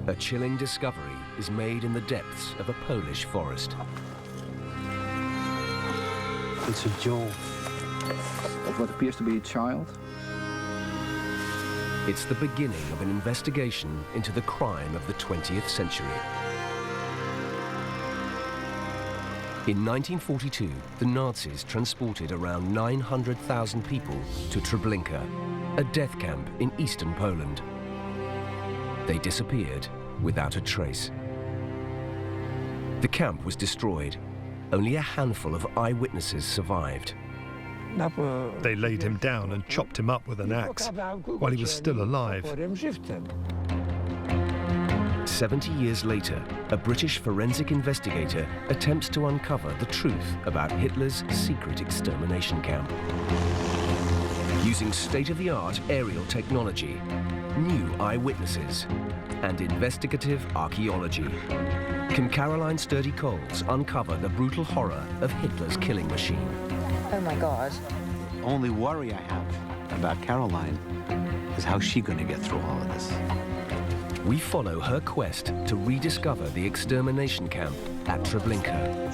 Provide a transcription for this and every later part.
A chilling discovery is made in the depths of a Polish forest. It's a jaw of what appears to be a child. It's the beginning of an investigation into the crime of the 20th century. In 1942, the Nazis transported around 900,000 people to Treblinka, a death camp in eastern Poland. They disappeared without a trace. The camp was destroyed. Only a handful of eyewitnesses survived. They laid him down and chopped him up with an axe while he was still alive. 70 years later, a British forensic investigator attempts to uncover the truth about Hitler's secret extermination camp. Using state-of-the-art aerial technology, new eyewitnesses, and investigative archaeology, can Caroline Sturdy-Coles uncover the brutal horror of Hitler's killing machine? Oh my God. The only worry I have about Caroline is how she's going to get through all of this. We follow her quest to rediscover the extermination camp at Treblinka.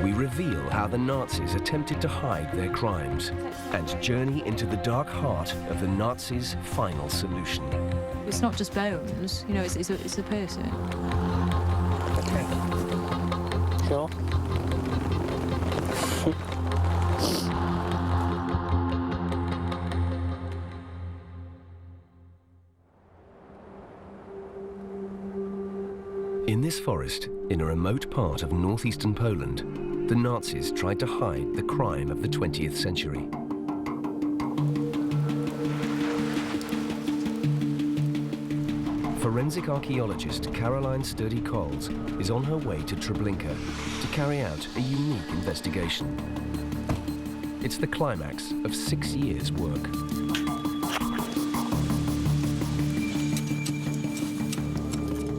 We reveal how the Nazis attempted to hide their crimes and journey into the dark heart of the Nazis' final solution. It's not just bones, you know, it's a person. Okay. Sure. In this forest, in a remote part of northeastern Poland, the Nazis tried to hide the crime of the 20th century. Forensic archaeologist Caroline Sturdy-Coles is on her way to Treblinka to carry out a unique investigation. It's the climax of 6 years' work.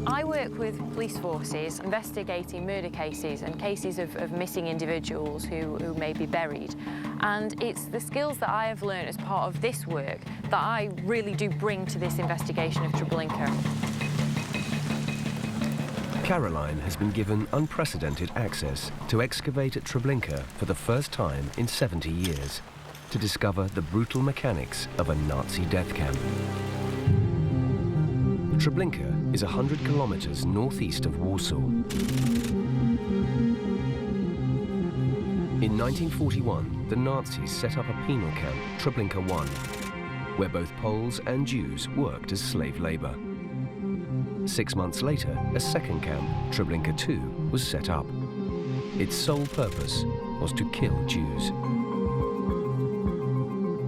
I work with police forces investigating murder cases and cases of missing individuals who may be buried. And it's the skills that I have learned as part of this work that I really do bring to this investigation of Treblinka. Caroline has been given unprecedented access to excavate at Treblinka for the first time in 70 years to discover the brutal mechanics of a Nazi death camp. Treblinka is 100 kilometers northeast of Warsaw. In 1941, the Nazis set up a penal camp, Treblinka I, where both Poles and Jews worked as slave labor. 6 months later, a second camp, Treblinka II, was set up. Its sole purpose was to kill Jews.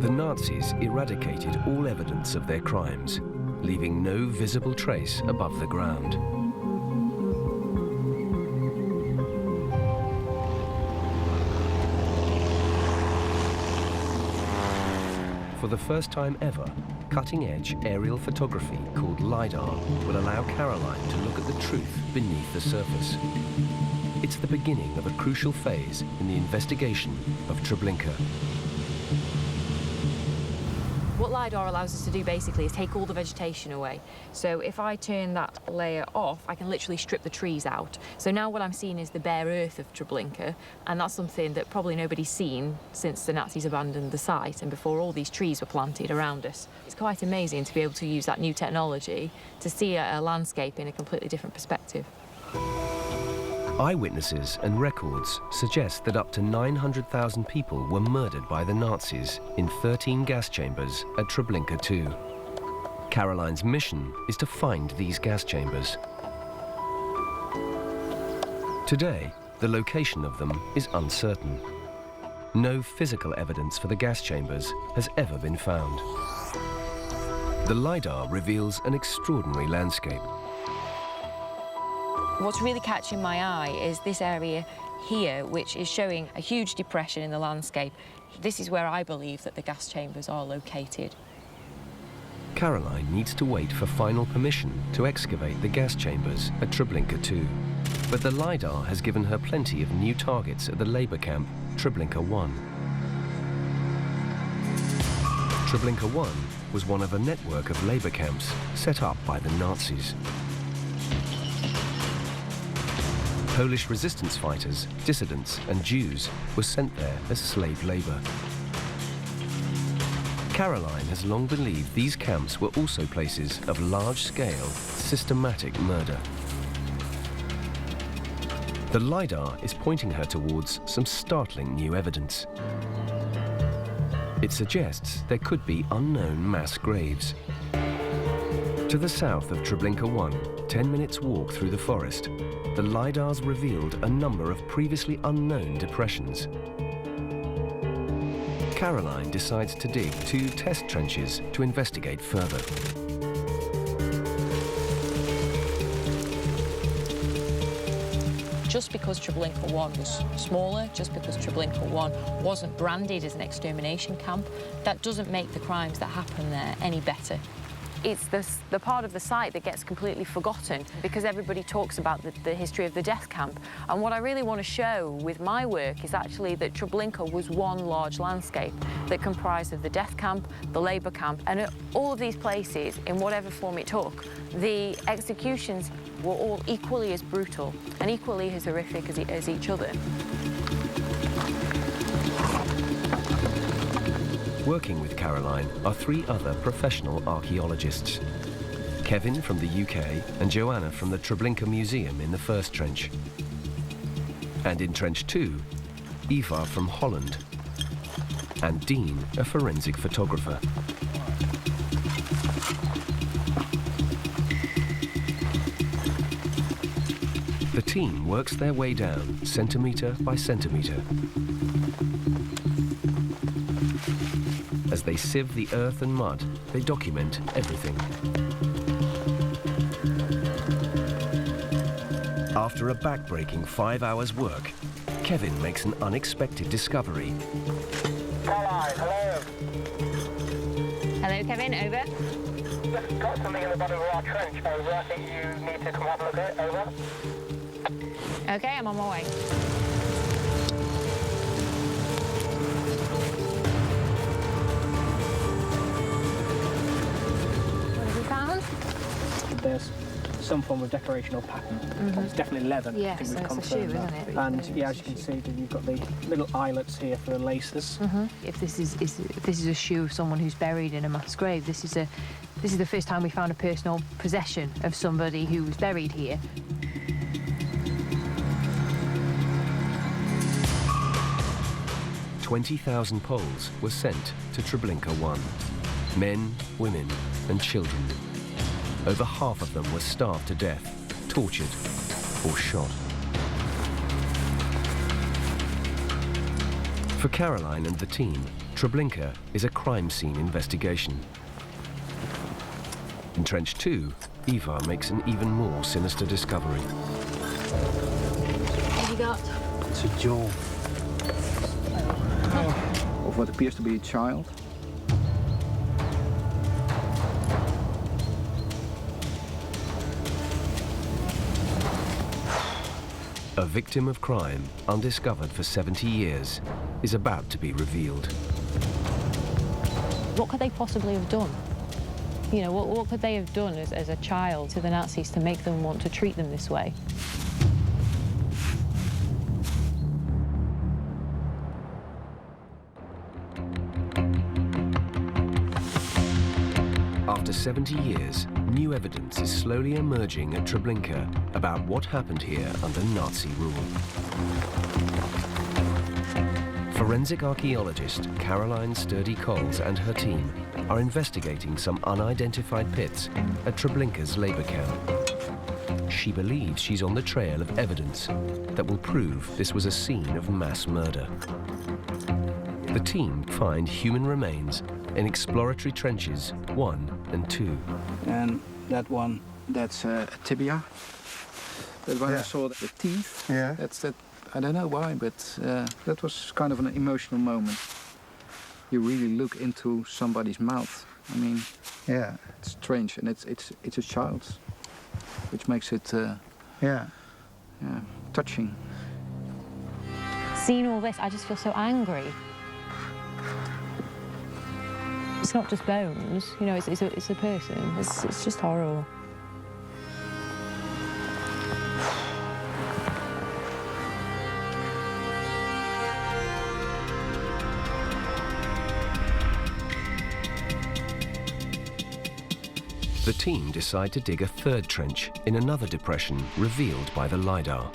The Nazis eradicated all evidence of their crimes, leaving no visible trace above the ground. For the first time ever, cutting-edge aerial photography called LiDAR will allow Caroline to look at the truth beneath the surface. It's the beginning of a crucial phase in the investigation of Treblinka. What LiDAR allows us to do basically is take all the vegetation away. So if I turn that layer off, I can literally strip the trees out. So now what I'm seeing is the bare earth of Treblinka, and that's something that probably nobody's seen since the Nazis abandoned the site and before all these trees were planted around us. It's quite amazing to be able to use that new technology to see a landscape in a completely different perspective. Eyewitnesses and records suggest that up to 900,000 people were murdered by the Nazis in 13 gas chambers at Treblinka II. Caroline's mission is to find these gas chambers. Today, the location of them is uncertain. No physical evidence for the gas chambers has ever been found. The LiDAR reveals an extraordinary landscape. What's really catching my eye is this area here, which is showing a huge depression in the landscape. This is where I believe that the gas chambers are located. Caroline needs to wait for final permission to excavate the gas chambers at Treblinka II. But the LiDAR has given her plenty of new targets at the labour camp, Treblinka I. Treblinka 1 was one of a network of labour camps set up by the Nazis. Polish resistance fighters, dissidents and Jews were sent there as slave labour. Caroline has long believed these camps were also places of large-scale, systematic murder. The LiDAR is pointing her towards some startling new evidence. It suggests there could be unknown mass graves. To the south of Treblinka 1, 10 minutes walk through the forest, the LiDAR's revealed a number of previously unknown depressions. Caroline decides to dig 2 test trenches to investigate further. Just because Treblinka 1 was smaller, just because Treblinka 1 wasn't branded as an extermination camp, that doesn't make the crimes that happen there any better. It's the part of the site that gets completely forgotten because everybody talks about the history of the death camp. And what I really want to show with my work is actually that Treblinka was one large landscape that comprised of the death camp, the labour camp, and at all of these places, in whatever form it took, the executions were all equally as brutal and equally as horrific as each other. Working with Caroline are 3 other professional archaeologists. Kevin from the UK and Joanna from the Treblinka Museum in the first trench. And in trench 2, Eva from Holland. And Dean, a forensic photographer. The team works their way down, centimetre by centimetre. As they sieve the earth and mud, they document everything. After a back-breaking 5 hours work, Kevin makes an unexpected discovery. Caroline, hello. Hello, Kevin, over. Just got something in the bottom of our trench, over. I think you need to come have a look at it, over. OK, I'm on my way. What have you found? There's some form of decoration or pattern. It's definitely leather. Yeah, I think so we've it's a confirmed shoe, that. isn't it? And yeah, as you can see, you've got the little eyelets here for the laces. If this is a shoe of someone who's buried in a mass grave, this is the first time we found a personal possession of somebody who was buried here. $20,000 Poles were sent to Treblinka 1. Men, women and children. Over half of them were starved to death, tortured or shot. For Caroline and the team, Treblinka is a crime scene investigation. In Trench 2, Eva makes an even more sinister discovery. What have you got? It's a jaw. Of what appears to be a child. A victim of crime, undiscovered for 70 years, is about to be revealed. What could they possibly have done? You know, what could they have done as a child to the Nazis to make them want to treat them this way? After 70 years, new evidence is slowly emerging at Treblinka about what happened here under Nazi rule. Forensic archaeologist Caroline Sturdy-Coles and her team are investigating some unidentified pits at Treblinka's labour camp. She believes she's on the trail of evidence that will prove this was a scene of mass murder. The team find human remains in exploratory trenches 1 and 2. And that one, that's a tibia. But when I saw the teeth, I don't know why, but that was kind of an emotional moment. You really look into somebody's mouth. I mean, it's strange, and it's a child's, which makes it touching. Seeing all this, I just feel so angry. It's not just bones, you know, it's a person. It's just horrible. The team decide to dig a third trench in another depression revealed by the LiDAR.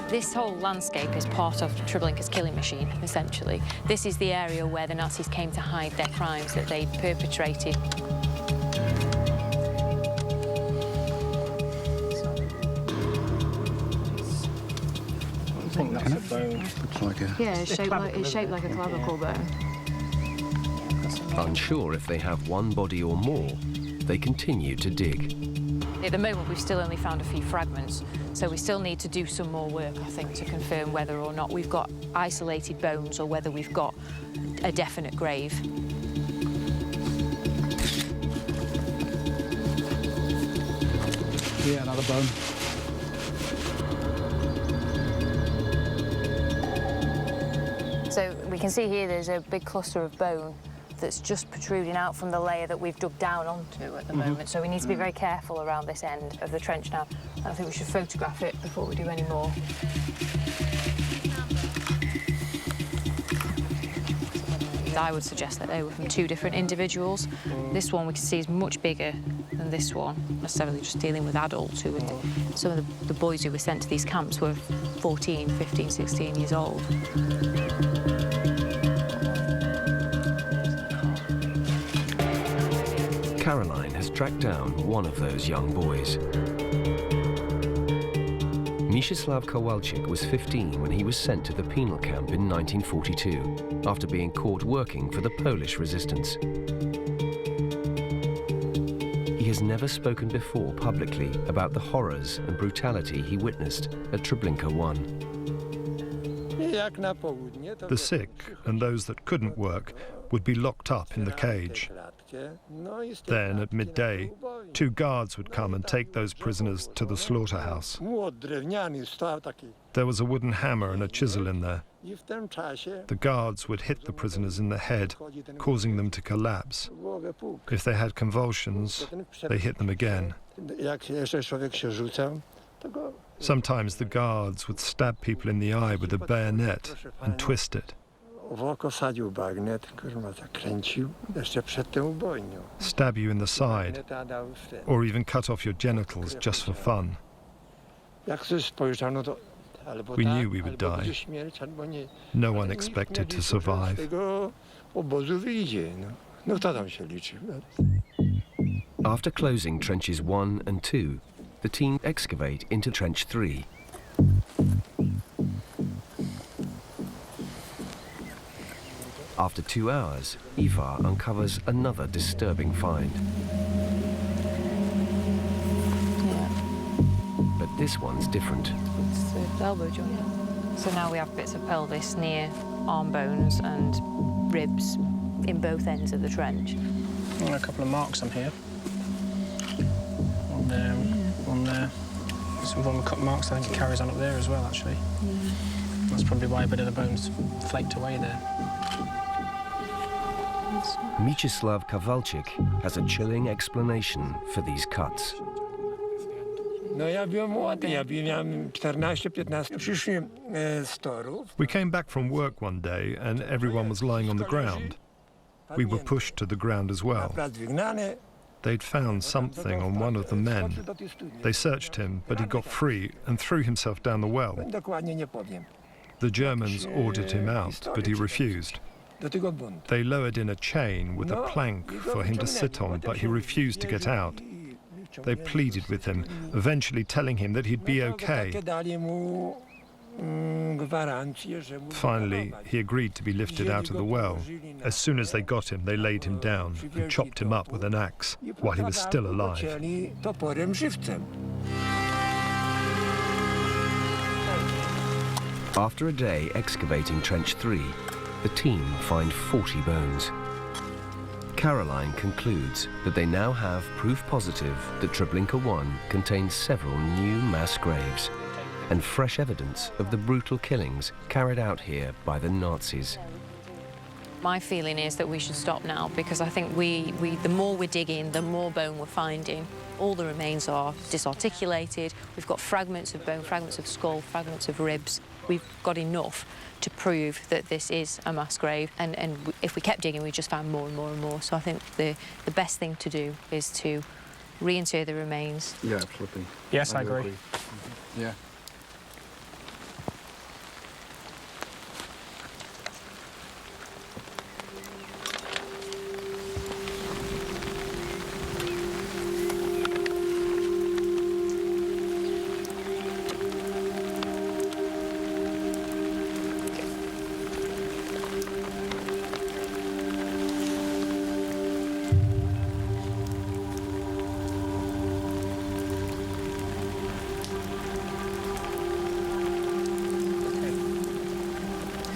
This whole landscape is part of Treblinka's killing machine, essentially. This is the area where the Nazis came to hide their crimes that they perpetrated. I think that's a bone. Looks like a... Yeah, it's shaped like a clavicle bone. Unsure if they have one body or more, they continue to dig. At the moment, we've still only found a few fragments, so we still need to do some more work, I think, to confirm whether or not we've got isolated bones or whether we've got a definite grave. Yeah, another bone. So we can see here there's a big cluster of bone that's just protruding out from the layer that we've dug down onto at the moment. So we need to be very careful around this end of the trench now. I think we should photograph it before we do any more. I would suggest that they were from two different individuals. This one we can see is much bigger than this one, necessarily just dealing with adults who were, some of the boys who were sent to these camps were 14, 15, 16 years old. Caroline has tracked down one of those young boys. Mieczysław Kowalczyk was 15 when he was sent to the penal camp in 1942 after being caught working for the Polish resistance. He has never spoken before publicly about the horrors and brutality he witnessed at Treblinka 1. The sick and those that couldn't work would be locked up in the cage. Then, at midday, two guards would come and take those prisoners to the slaughterhouse. There was a wooden hammer and a chisel in there. The guards would hit the prisoners in the head, causing them to collapse. If they had convulsions, they hit them again. Sometimes the guards would stab people in the eye with a bayonet and twist it. Stab you in the side, or even cut off your genitals just for fun. We knew we would die. No one expected to survive. After closing trenches 1 and 2, the team excavate into trench 3. After 2 hours, Ivar uncovers another disturbing find. But this one's different. It's the elbow joint. So now we have bits of pelvis near arm bones and ribs in both ends of the trench. And a couple of marks on here. On there, on there. Some one cut marks, I think it carries on up there as well, actually. That's probably why a bit of the bones flaked away there. Mieczysław Kowalczyk has a chilling explanation for these cuts. We came back from work one day and everyone was lying on the ground. We were pushed to the ground as well. They'd found something on one of the men. They searched him, but he got free and threw himself down the well. The Germans ordered him out, but he refused. They lowered in a chain with a plank for him to sit on, but he refused to get out. They pleaded with him, eventually telling him that he'd be okay. Finally, he agreed to be lifted out of the well. As soon as they got him, they laid him down and chopped him up with an axe while he was still alive. After a day excavating trench 3, the team find 40 bones. Caroline concludes that they now have proof positive that Treblinka 1 contains several new mass graves. and fresh evidence of the brutal killings carried out here by the Nazis. My feeling is that we should stop now, because I think the more we're digging, the more bone we're finding. All the remains are disarticulated. We've got fragments of bone, fragments of skull, fragments of ribs. We've got enough to prove that this is a mass grave, and if we kept digging, we just found more and more and more. So I think the best thing to do is to reinter the remains. Yeah, absolutely. Yes, I agree. Yeah.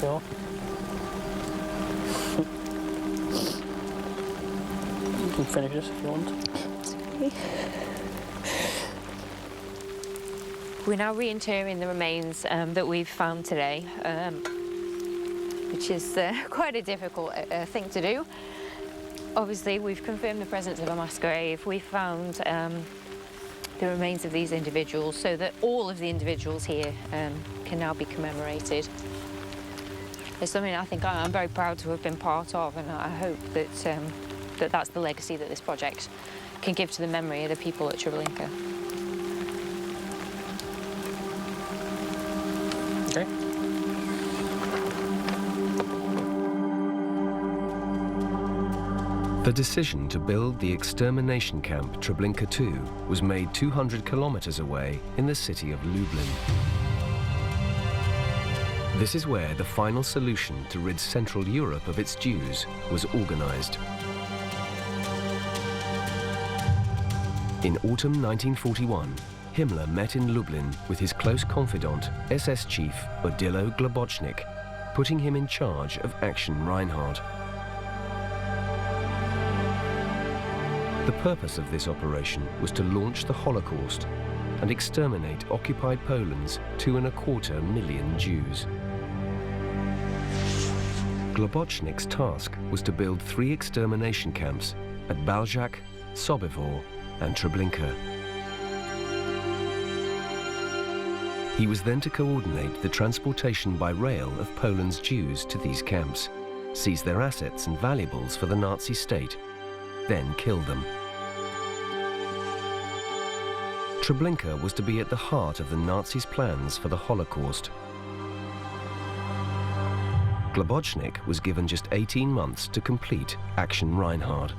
Cool. You can finish this if you want. We're now reinterring the remains that we've found today, which is quite a difficult thing to do. Obviously, we've confirmed the presence of a mass grave. We found the remains of these individuals so that all of the individuals here can now be commemorated. It's something I think I'm very proud to have been part of, and I hope that that's the legacy that this project can give to the memory of the people at Treblinka. Okay. The decision to build the extermination camp Treblinka 2 was made 200 kilometers away in the city of Lublin. This is where the final solution to rid Central Europe of its Jews was organized. In autumn 1941, Himmler met in Lublin with his close confidant, SS Chief Odilo Globocnik, putting him in charge of Action Reinhard. The purpose of this operation was to launch the Holocaust and exterminate occupied Poland's 2.25 million Jews. Globocnik's task was to build 3 extermination camps at Balzak, Sobibor, and Treblinka. He was then to coordinate the transportation by rail of Poland's Jews to these camps, seize their assets and valuables for the Nazi state, then kill them. Treblinka was to be at the heart of the Nazis' plans for the Holocaust. Globocnik was given just 18 months to complete Action Reinhard.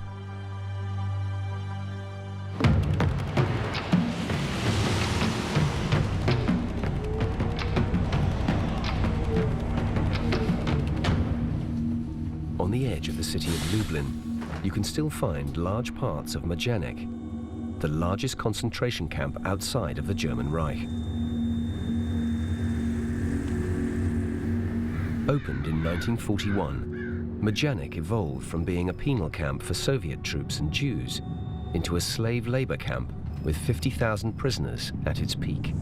On the edge of the city of Lublin, you can still find large parts of Majdanek, the largest concentration camp outside of the German Reich. Opened in 1941, Majdanek evolved from being a penal camp for Soviet troops and Jews into a slave labor camp with 50,000 prisoners at its peak.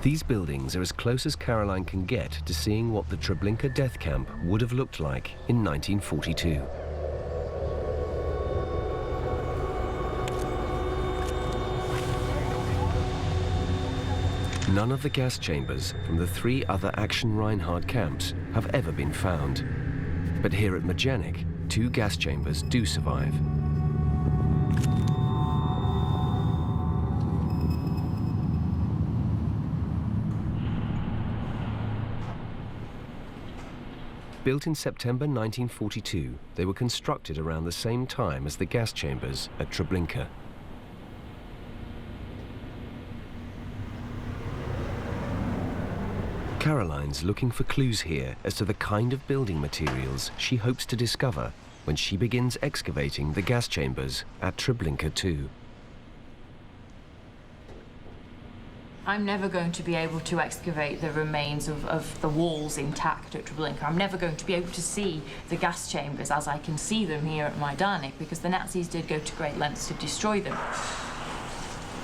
These buildings are as close as Caroline can get to seeing what the Treblinka death camp would have looked like in 1942. None of the gas chambers from the 3 other Action Reinhard camps have ever been found. But here at Majdanek, 2 gas chambers do survive. Built in September 1942, they were constructed around the same time as the gas chambers at Treblinka. Caroline's looking for clues here as to the kind of building materials she hopes to discover when she begins excavating the gas chambers at Treblinka 2. I'm never going to be able to excavate the remains of the walls intact at Treblinka. I'm never going to be able to see the gas chambers as I can see them here at Majdanek, because the Nazis did go to great lengths to destroy them.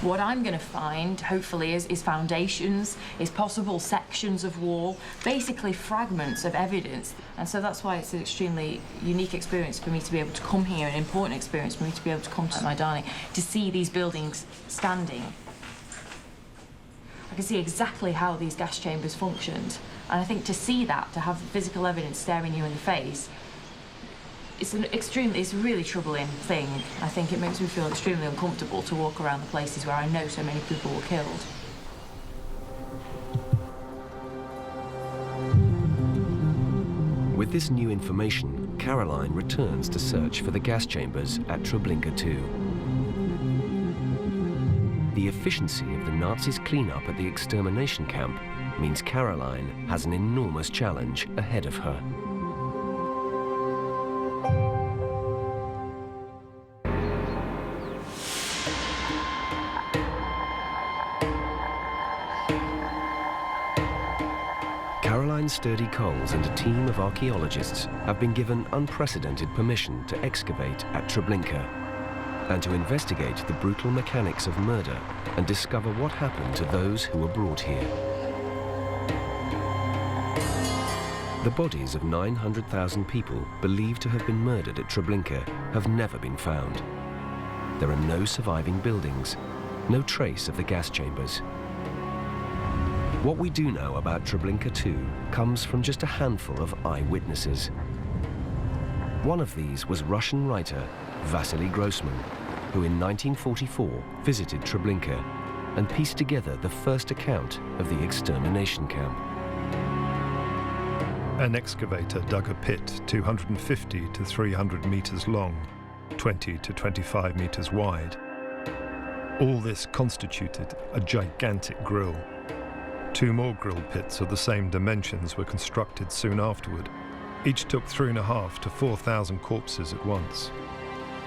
What I'm going to find, hopefully, is foundations, is possible sections of wall, basically fragments of evidence. And so that's why it's an extremely unique experience for me to be able to come here, an important experience for me to be able to come to Majdanek, to see these buildings standing. I can see exactly how these gas chambers functioned. And I think to see that, to have physical evidence staring you in the face, it's a really troubling thing. I think it makes me feel extremely uncomfortable to walk around the places where I know so many people were killed. With this new information, Caroline returns to search for the gas chambers at Treblinka 2. The efficiency of the Nazis' cleanup at the extermination camp means Caroline has an enormous challenge ahead of her. Caroline's sturdy Coles and a team of archaeologists have been given unprecedented permission to excavate at Treblinka and to investigate the brutal mechanics of murder and discover what happened to those who were brought here. The bodies of 900,000 people believed to have been murdered at Treblinka have never been found. There are no surviving buildings, no trace of the gas chambers. What we do know about Treblinka 2 comes from just a handful of eyewitnesses. One of these was Russian writer Vasily Grossman, who in 1944 visited Treblinka and pieced together the first account of the extermination camp. An excavator dug a pit 250 to 300 meters long, 20 to 25 meters wide. All this constituted a gigantic grill. 2 more grill pits of the same dimensions were constructed soon afterward. Each took 3,500 to 4,000 corpses at once.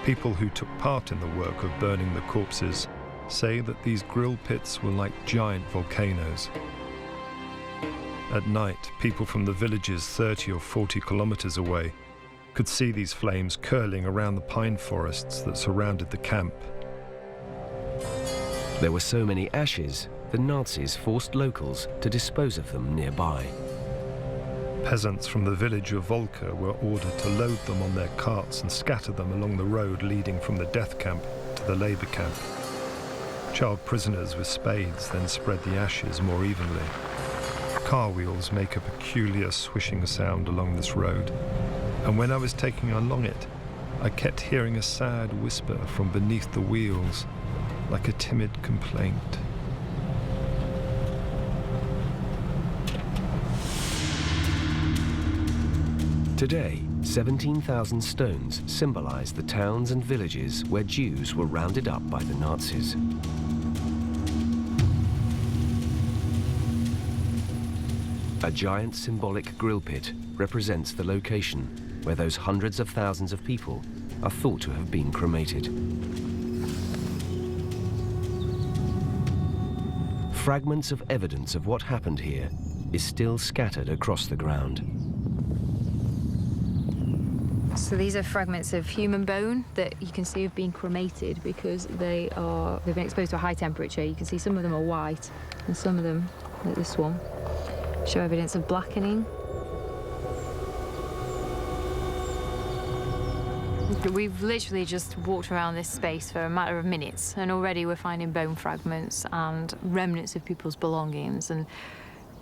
People who took part in the work of burning the corpses say that these grill pits were like giant volcanoes. At night, people from the villages 30 or 40 kilometers away could see these flames curling around the pine forests that surrounded the camp. There were so many ashes, the Nazis forced locals to dispose of them nearby. Peasants from the village of Volka were ordered to load them on their carts and scatter them along the road leading from the death camp to the labor camp. Child prisoners with spades then spread the ashes more evenly. Car wheels make a peculiar swishing sound along this road, and when I was taking along it, I kept hearing a sad whisper from beneath the wheels, like a timid complaint. Today, 17,000 stones symbolize the towns and villages where Jews were rounded up by the Nazis. A giant symbolic grill pit represents the location where those hundreds of thousands of people are thought to have been cremated. Fragments of evidence of what happened here is still scattered across the ground. So these are fragments of human bone that you can see have been cremated because they've been exposed to a high temperature. You can see some of them are white and some of them, like this one, show evidence of blackening. We've literally just walked around this space for a matter of minutes, and already we're finding bone fragments and remnants of people's belongings, and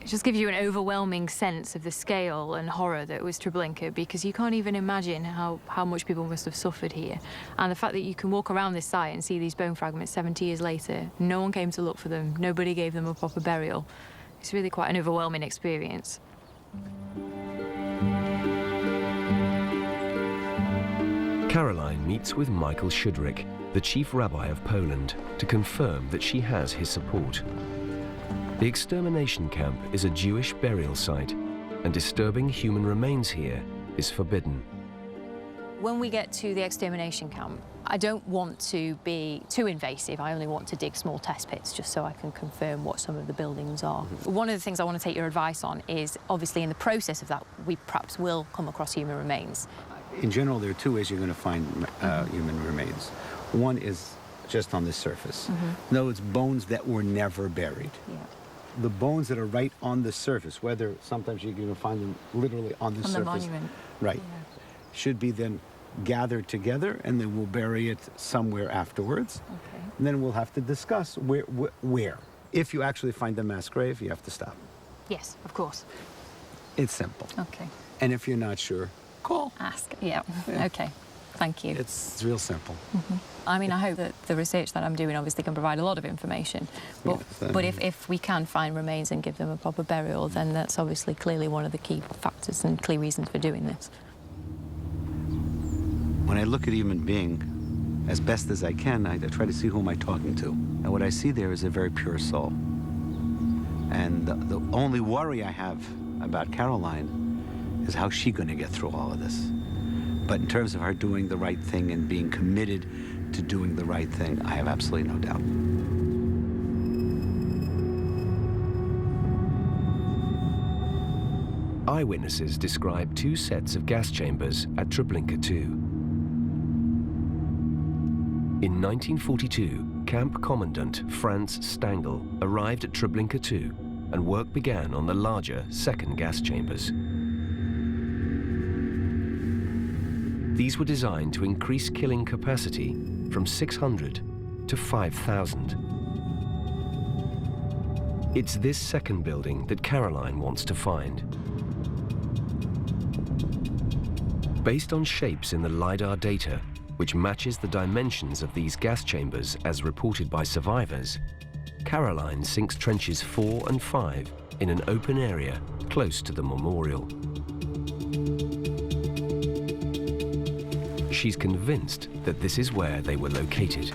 it just gives you an overwhelming sense of the scale and horror that was Treblinka, because you can't even imagine how much people must have suffered here. And the fact that you can walk around this site and see these bone fragments 70 years later, no one came to look for them, nobody gave them a proper burial. It's really quite an overwhelming experience. Caroline meets with Michael Szydryk, the chief rabbi of Poland, to confirm that she has his support. The extermination camp is a Jewish burial site, and disturbing human remains here is forbidden. When we get to the extermination camp, I don't want to be too invasive. I only want to dig small test pits just so I can confirm what some of the buildings are. One of the things I want to take your advice on is, obviously, in the process of that, we perhaps will come across human remains. In general, there are two ways you're going to find human remains. One is just on the surface. No, it's bones that were never buried. Yeah. The bones that are right on the surface, whether sometimes you're going to find them literally on the surface. On the monument. Right. Yeah. Should be then gathered together, and then we'll bury it somewhere afterwards. Okay. And then we'll have to discuss where. If you actually find a mass grave, you have to stop. Yes, of course. It's simple. Okay. And if you're not sure, call. Ask. Yeah. Okay. Thank you. It's real simple. I mean, I hope that the research that I'm doing obviously can provide a lot of information. But, but if we can find remains and give them a proper burial, then that's obviously clearly one of the key factors and key reasons for doing this. When I look at a human being, as best as I can, I try to see who am I talking to. And what I see there is a very pure soul. And the only worry I have about Caroline is how's she going to get through all of this. But in terms of her doing the right thing and being committed to doing the right thing, I have absolutely no doubt. Eyewitnesses describe two sets of gas chambers at Treblinka 2. In 1942, Camp Commandant Franz Stangl arrived at Treblinka 2 and work began on the larger second gas chambers. These were designed to increase killing capacity from 600 to 5,000. It's this second building that Caroline wants to find. Based on shapes in the LiDAR data, which matches the dimensions of these gas chambers as reported by survivors, Caroline sinks trenches 4 and 5 in an open area close to the memorial. She's convinced that this is where they were located.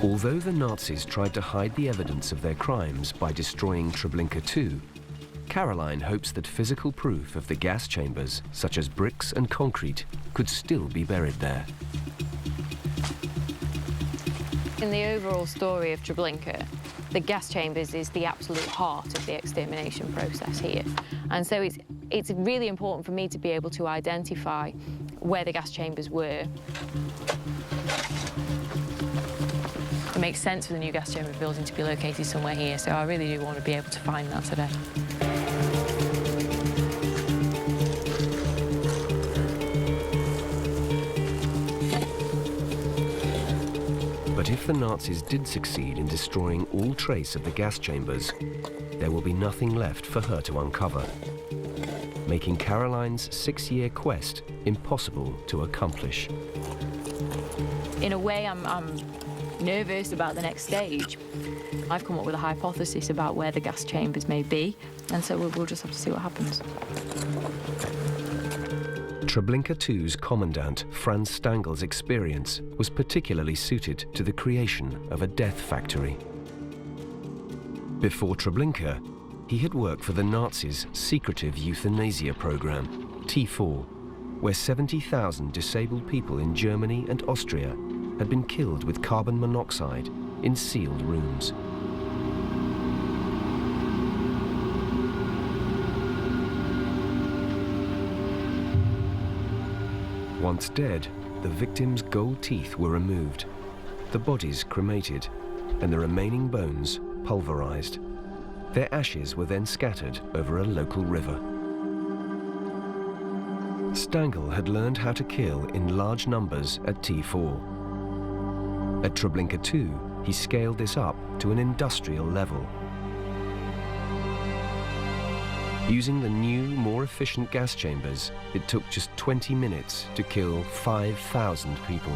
Although the Nazis tried to hide the evidence of their crimes by destroying Treblinka 2, Caroline hopes that physical proof of the gas chambers, such as bricks and concrete, could still be buried there. In the overall story of Treblinka, the gas chambers is the absolute heart of the extermination process here. And so it's really important for me to be able to identify where the gas chambers were. It makes sense for the new gas chamber building to be located somewhere here, so I really do want to be able to find that today. But if the Nazis did succeed in destroying all trace of the gas chambers, there will be nothing left for her to uncover, making Caroline's 6-year quest impossible to accomplish. In a way, I'm nervous about the next stage. I've come up with a hypothesis about where the gas chambers may be, and so we'll just have to see what happens. Treblinka 2's commandant, Franz Stangl's experience was particularly suited to the creation of a death factory. Before Treblinka, he had worked for the Nazis' secretive euthanasia program, T4, where 70,000 disabled people in Germany and Austria had been killed with carbon monoxide in sealed rooms. Once dead, the victims' gold teeth were removed, the bodies cremated, and the remaining bones pulverized. Their ashes were then scattered over a local river. Stangl had learned how to kill in large numbers at T4. At Treblinka 2, he scaled this up to an industrial level. Using the new, more efficient gas chambers, it took just 20 minutes to kill 5,000 people.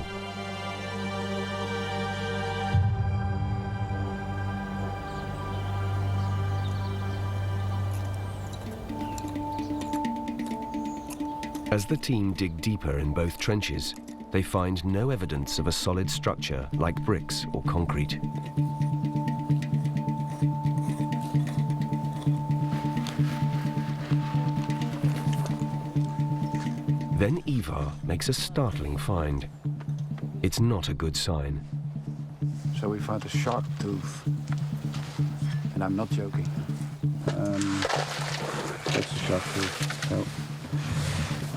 As the team dig deeper in both trenches, they find no evidence of a solid structure like bricks or concrete. Then Ivar makes a startling find. It's not a good sign. So we found a shark tooth. And I'm not joking. That's a shark tooth. So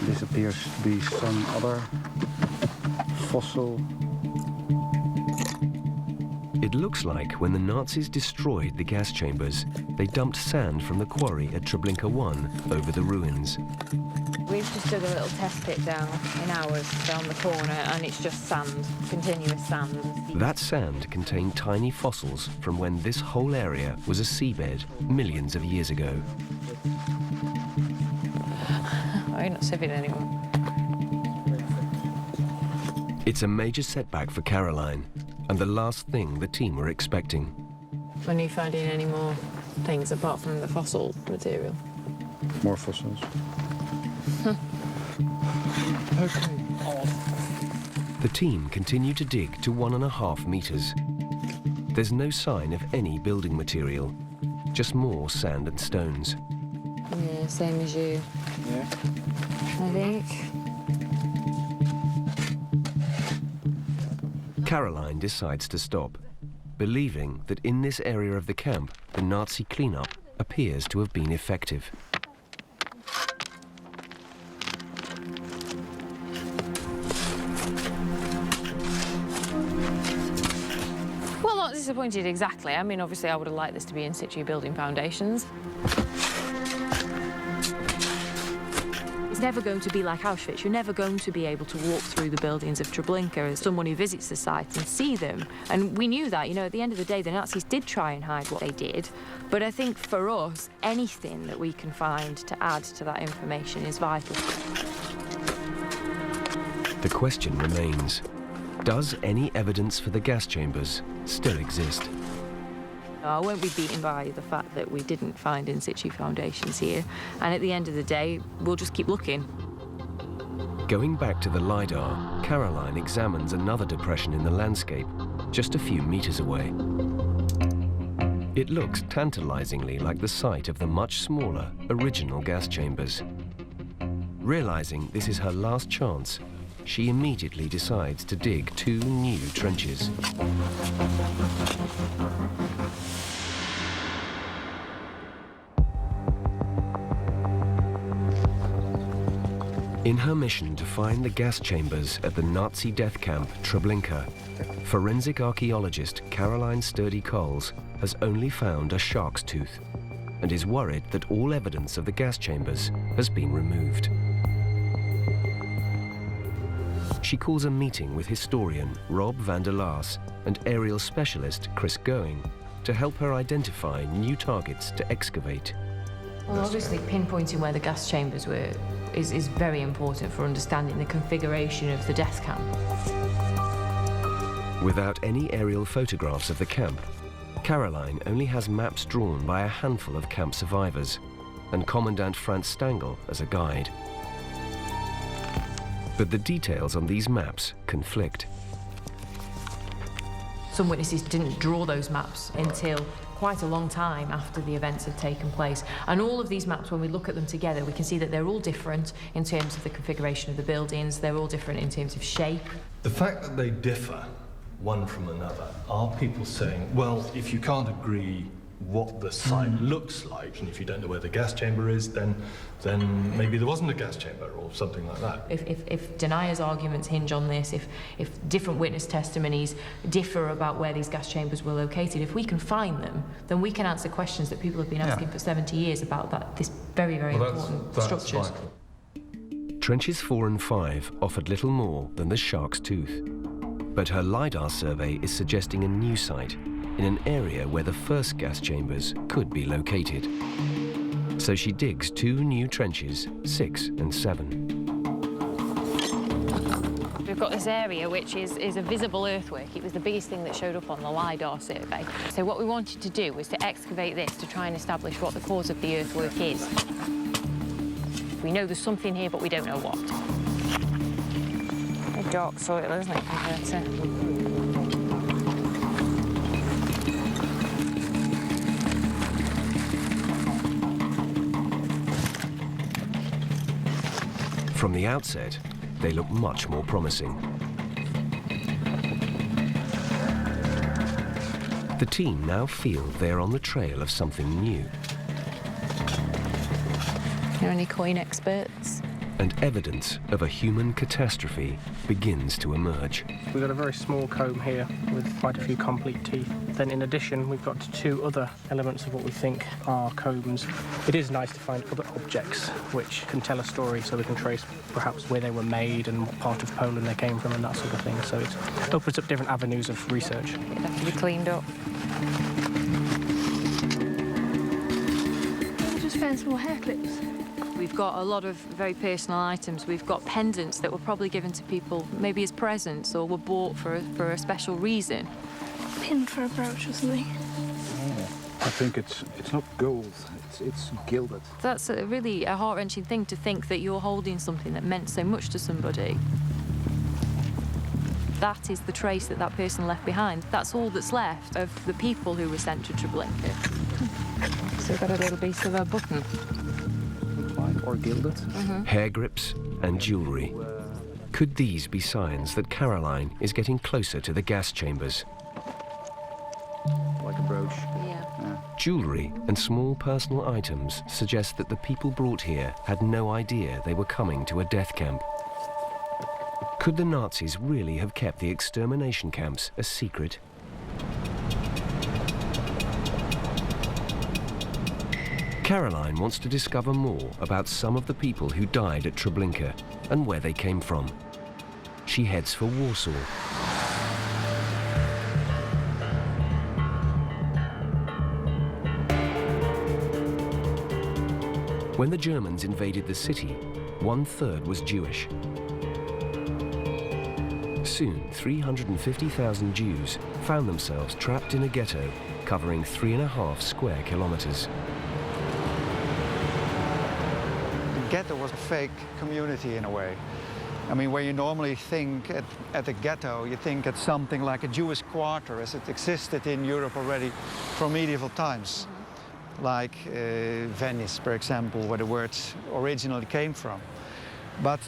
this appears to be some other fossil. It looks like when the Nazis destroyed the gas chambers, they dumped sand from the quarry at Treblinka 1 over the ruins. We've just dug a little test pit down in ours, down the corner, and it's just sand, continuous sand. That sand contained tiny fossils from when this whole area was a seabed millions of years ago. I'm not sipping anymore. It's a major setback for Caroline, and the last thing the team were expecting. When are you finding any more things apart from the fossil material? More fossils. Okay. The team continue to dig to 1.5 meters. There's no sign of any building material, just more sand and stones. Yeah, same as you. Yeah. I think. Caroline decides to stop, believing that in this area of the camp, the Nazi cleanup appears to have been effective. Well, not disappointed exactly. I mean, obviously, I would have liked this to be in situ building foundations. It's never going to be like Auschwitz. You're never going to be able to walk through the buildings of Treblinka as someone who visits the site and see them. And we knew that, you know, at the end of the day, the Nazis did try and hide what they did. But I think for us, anything that we can find to add to that information is vital. The question remains, does any evidence for the gas chambers still exist? I won't be beaten by the fact that we didn't find in situ foundations here. And at the end of the day, we'll just keep looking. Going back to the LiDAR, Caroline examines another depression in the landscape, just a few meters away. It looks tantalizingly like the site of the much smaller original gas chambers. Realizing this is her last chance, she immediately decides to dig 2 new trenches. In her mission to find the gas chambers at the Nazi death camp Treblinka, forensic archaeologist Caroline Sturdy-Coles has only found a shark's tooth and is worried that all evidence of the gas chambers has been removed. She calls a meeting with historian Rob van der Laas and aerial specialist Chris Going to help her identify new targets to excavate. Well, obviously, pinpointing where the gas chambers were is very important for understanding the configuration of the death camp. Without any aerial photographs of the camp, Caroline only has maps drawn by a handful of camp survivors and Commandant Franz Stangl as a guide. But the details on these maps conflict. Some witnesses didn't draw those maps until quite a long time after the events had taken place. And all of these maps, when we look at them together, we can see that they're all different in terms of the configuration of the buildings, they're all different in terms of shape. The fact that they differ one from another, are people saying, well, if you can't agree what the site looks like, and if you don't know where the gas chamber is, then maybe there wasn't a gas chamber or something like that. If deniers' arguments hinge on this, if different witness testimonies differ about where these gas chambers were located, if we can find them, then we can answer questions that people have been asking for 70 years about this very, very important structures. Vital. Trenches 4 and 5 offered little more than the shark's tooth. But her LiDAR survey is suggesting a new site in an area where the first gas chambers could be located. So she digs 2 new trenches, 6 and 7. We've got this area which is a visible earthwork. It was the biggest thing that showed up on the LiDAR survey. So what we wanted to do was to excavate this to try and establish what the cause of the earthwork is. We know there's something here, but we don't know what. A dark soil, isn't it, compared to... From the outset, they look much more promising. The team now feel they're on the trail of something new. Are any coin experts? And evidence of a human catastrophe begins to emerge. We've got a very small comb here with quite a few complete teeth. Then in addition, we've got two other elements of what we think are combs. It is nice to find other objects which can tell a story, so we can trace perhaps where they were made and what part of Poland they came from and that sort of thing. So it opens up different avenues of research. It'd have to be cleaned up. I just found some more hair clips. We've got a lot of very personal items. We've got pendants that were probably given to people maybe as presents or were bought for a special reason. Pin for a brooch or something. Oh, I think it's not gold, it's gilded. That's really a heart-wrenching thing, to think that you're holding something that meant so much to somebody. That is the trace that that person left behind. That's all that's left of the people who were sent to Treblinka. So we've got a little piece of a button. Or gilded. Hair grips and jewellery. Could these be signs that Caroline is getting closer to the gas chambers? Like a brooch. Yeah. Jewellery and small personal items suggest that the people brought here had no idea they were coming to a death camp. Could the Nazis really have kept the extermination camps a secret? Caroline wants to discover more about some of the people who died at Treblinka and where they came from. She heads for Warsaw. When the Germans invaded the city, 1/3 was Jewish. Soon, 350,000 Jews found themselves trapped in a ghetto covering 3.5 square kilometers. Ghetto was a fake community in a way. I mean, where you normally think at a ghetto, you think at something like a Jewish quarter as it existed in Europe already from medieval times. Like Venice, for example, where the words originally came from. But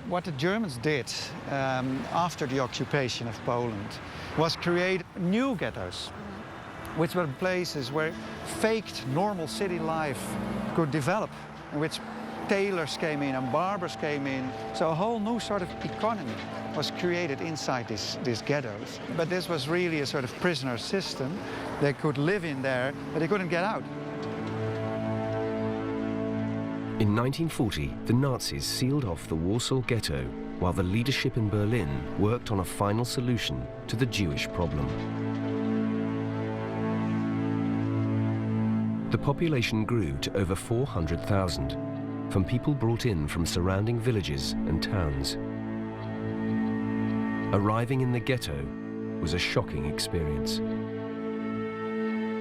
what the Germans did after the occupation of Poland was create new ghettos, which were places where faked normal city life could develop, in which tailors came in and barbers came in. So a whole new sort of economy was created inside these ghettos. But this was really a sort of prisoner system. They could live in there, but they couldn't get out. In 1940, the Nazis sealed off the Warsaw Ghetto while the leadership in Berlin worked on a final solution to the Jewish problem. The population grew to over 400,000, from people brought in from surrounding villages and towns. Arriving in the ghetto was a shocking experience.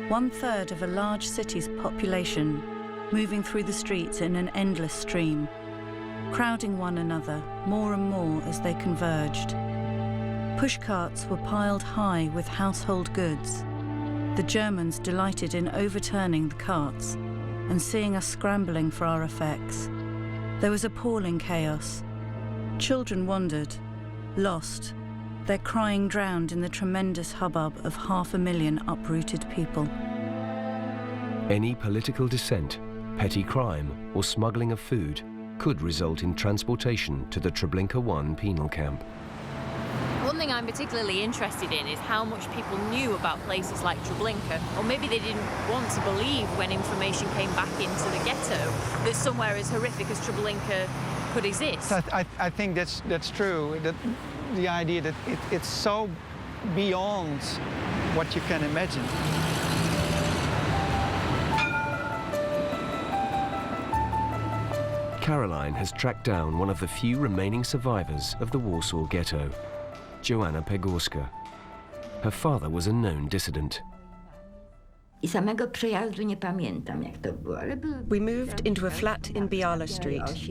1/3 of a large city's population moving through the streets in an endless stream, crowding one another more and more as they converged. Pushcarts were piled high with household goods. The Germans delighted in overturning the carts and seeing us scrambling for our effects. There was appalling chaos. Children wandered, lost, their crying drowned in the tremendous hubbub of 500,000 uprooted people. Any political dissent, petty crime, or smuggling of food could result in transportation to the Treblinka 1 penal camp. One thing I'm particularly interested in is how much people knew about places like Treblinka, or maybe they didn't want to believe when information came back into the ghetto that somewhere as horrific as Treblinka could exist. I think that's true. That the idea that it's so beyond what you can imagine. Caroline has tracked down one of the few remaining survivors of the Warsaw Ghetto, Joanna Pegorska. Her father was a known dissident. We moved into a flat in Biala Street.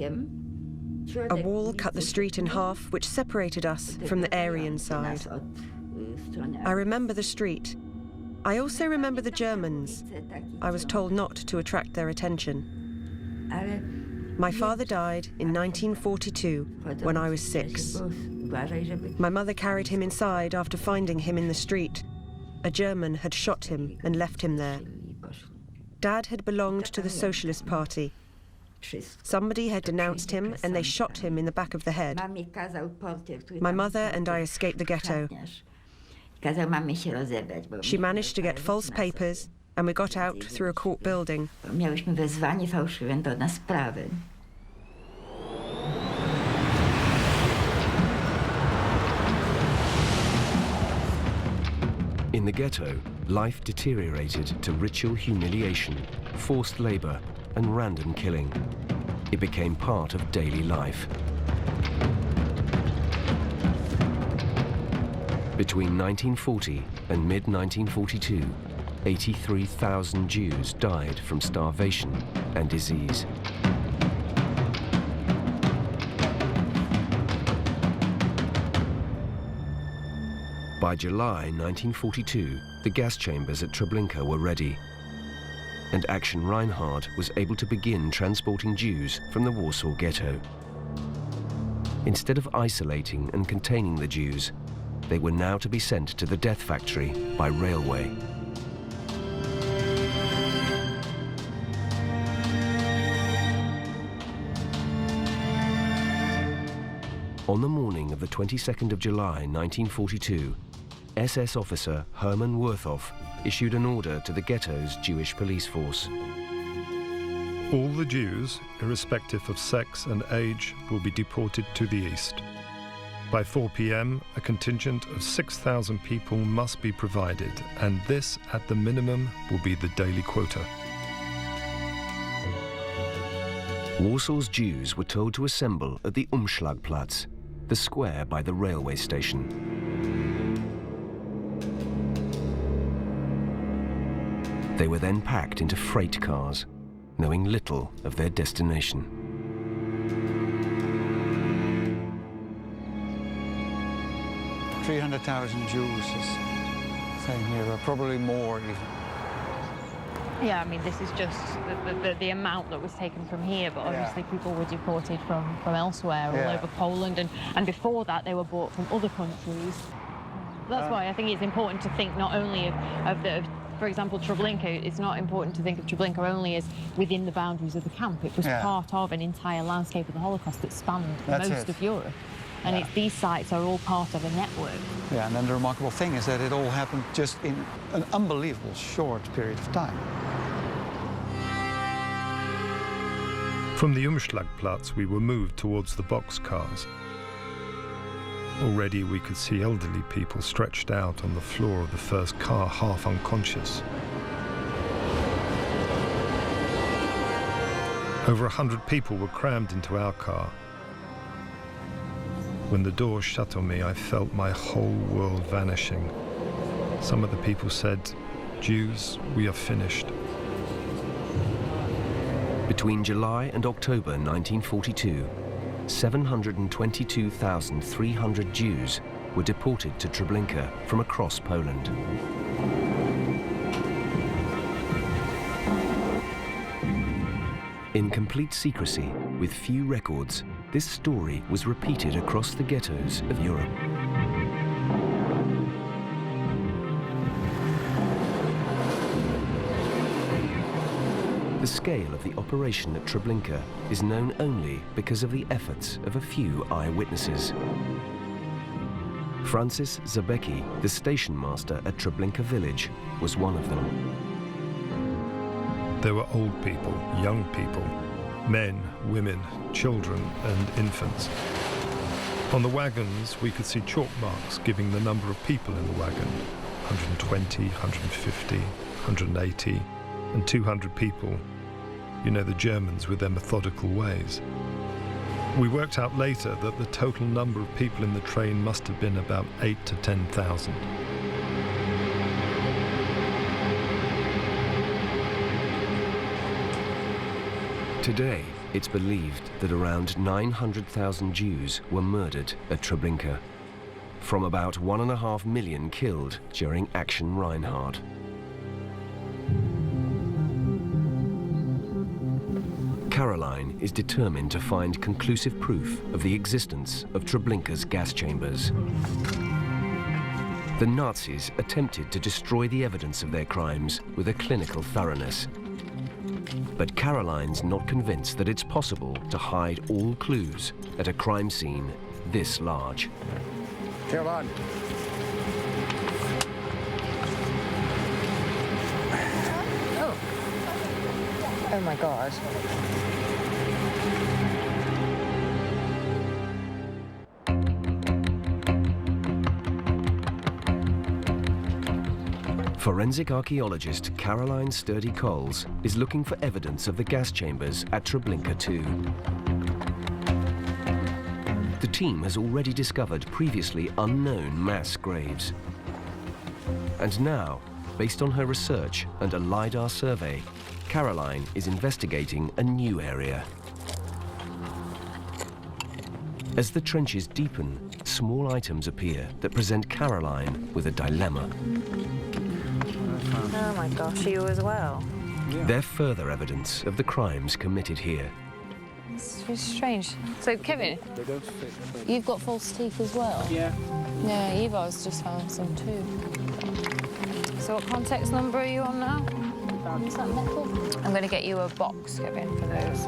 A wall cut the street in half, which separated us from the Aryan side. I remember the street. I also remember the Germans. I was told not to attract their attention. My father died in 1942 when I was 6. My mother carried him inside after finding him in the street. A German had shot him and left him there. Dad had belonged to the Socialist Party. Somebody had denounced him and they shot him in the back of the head. My mother and I escaped the ghetto. She managed to get false papers and we got out through a court building. In the ghetto, life deteriorated to ritual humiliation, forced labor, and random killing. It became part of daily life. Between 1940 and mid-1942, 83,000 Jews died from starvation and disease. By July 1942, the gas chambers at Treblinka were ready, and Action Reinhard was able to begin transporting Jews from the Warsaw Ghetto. Instead of isolating and containing the Jews, they were now to be sent to the death factory by railway. On the morning of the 22nd of July 1942, SS officer Hermann Werthoff issued an order to the ghetto's Jewish police force. All the Jews, irrespective of sex and age, will be deported to the east. By 4 p.m., a contingent of 6,000 people must be provided, and this, at the minimum, will be the daily quota. Warsaw's Jews were told to assemble at the Umschlagplatz, the square by the railway station. They were then packed into freight cars, knowing little of their destination. $300,000 Jews is saying here, or probably more even. Yeah, I mean, this is just the amount that was taken from here, but obviously people were deported from elsewhere, all over Poland, and before that they were brought from other countries. That's why I think it's important to think not only of for example, Treblinka. It's not important to think of Treblinka only as within the boundaries of the camp. It was part of an entire landscape of the Holocaust that spanned most of Europe. And these sites are all part of a network. Yeah, and then the remarkable thing is that it all happened just in an unbelievable short period of time. From the Umschlagplatz, we were moved towards the boxcars. Already we could see elderly people stretched out on the floor of the first car, half unconscious. Over 100 people were crammed into our car. When the door shut on me, I felt my whole world vanishing. Some of the people said, "Jews, we are finished." Between July and October 1942, 722,300 Jews were deported to Treblinka from across Poland. In complete secrecy, with few records, this story was repeated across the ghettos of Europe. The scale of the operation at Treblinka is known only because of the efforts of a few eyewitnesses. Francis Zabecki, the station master at Treblinka village, was one of them. There were old people, young people, men, women, children and infants. On the wagons we could see chalk marks giving the number of people in the wagon: 120, 150, 180 and 200 people. You know, the Germans with their methodical ways. We worked out later that the total number of people in the train must have been about 8,000 to 10,000. Today, it's believed that around 900,000 Jews were murdered at Treblinka, from about 1.5 million killed during Action Reinhard. Caroline is determined to find conclusive proof of the existence of Treblinka's gas chambers. The Nazis attempted to destroy the evidence of their crimes with a clinical thoroughness. But Caroline's not convinced that it's possible to hide all clues at a crime scene this large. Caroline. Oh my God. Forensic archaeologist Caroline Sturdy-Coles is looking for evidence of the gas chambers at Treblinka 2. The team has already discovered previously unknown mass graves. And now, based on her research and a LiDAR survey, Caroline is investigating a new area. As the trenches deepen, small items appear that present Caroline with a dilemma. Oh my gosh, you as well? They're further evidence of the crimes committed here. It's just strange. So, Kevin, you've got false teeth as well? Yeah. Yeah, Evo's just found some too. So what context number are you on now? Is that metal? I'm going to get you a box, Kevin, for those.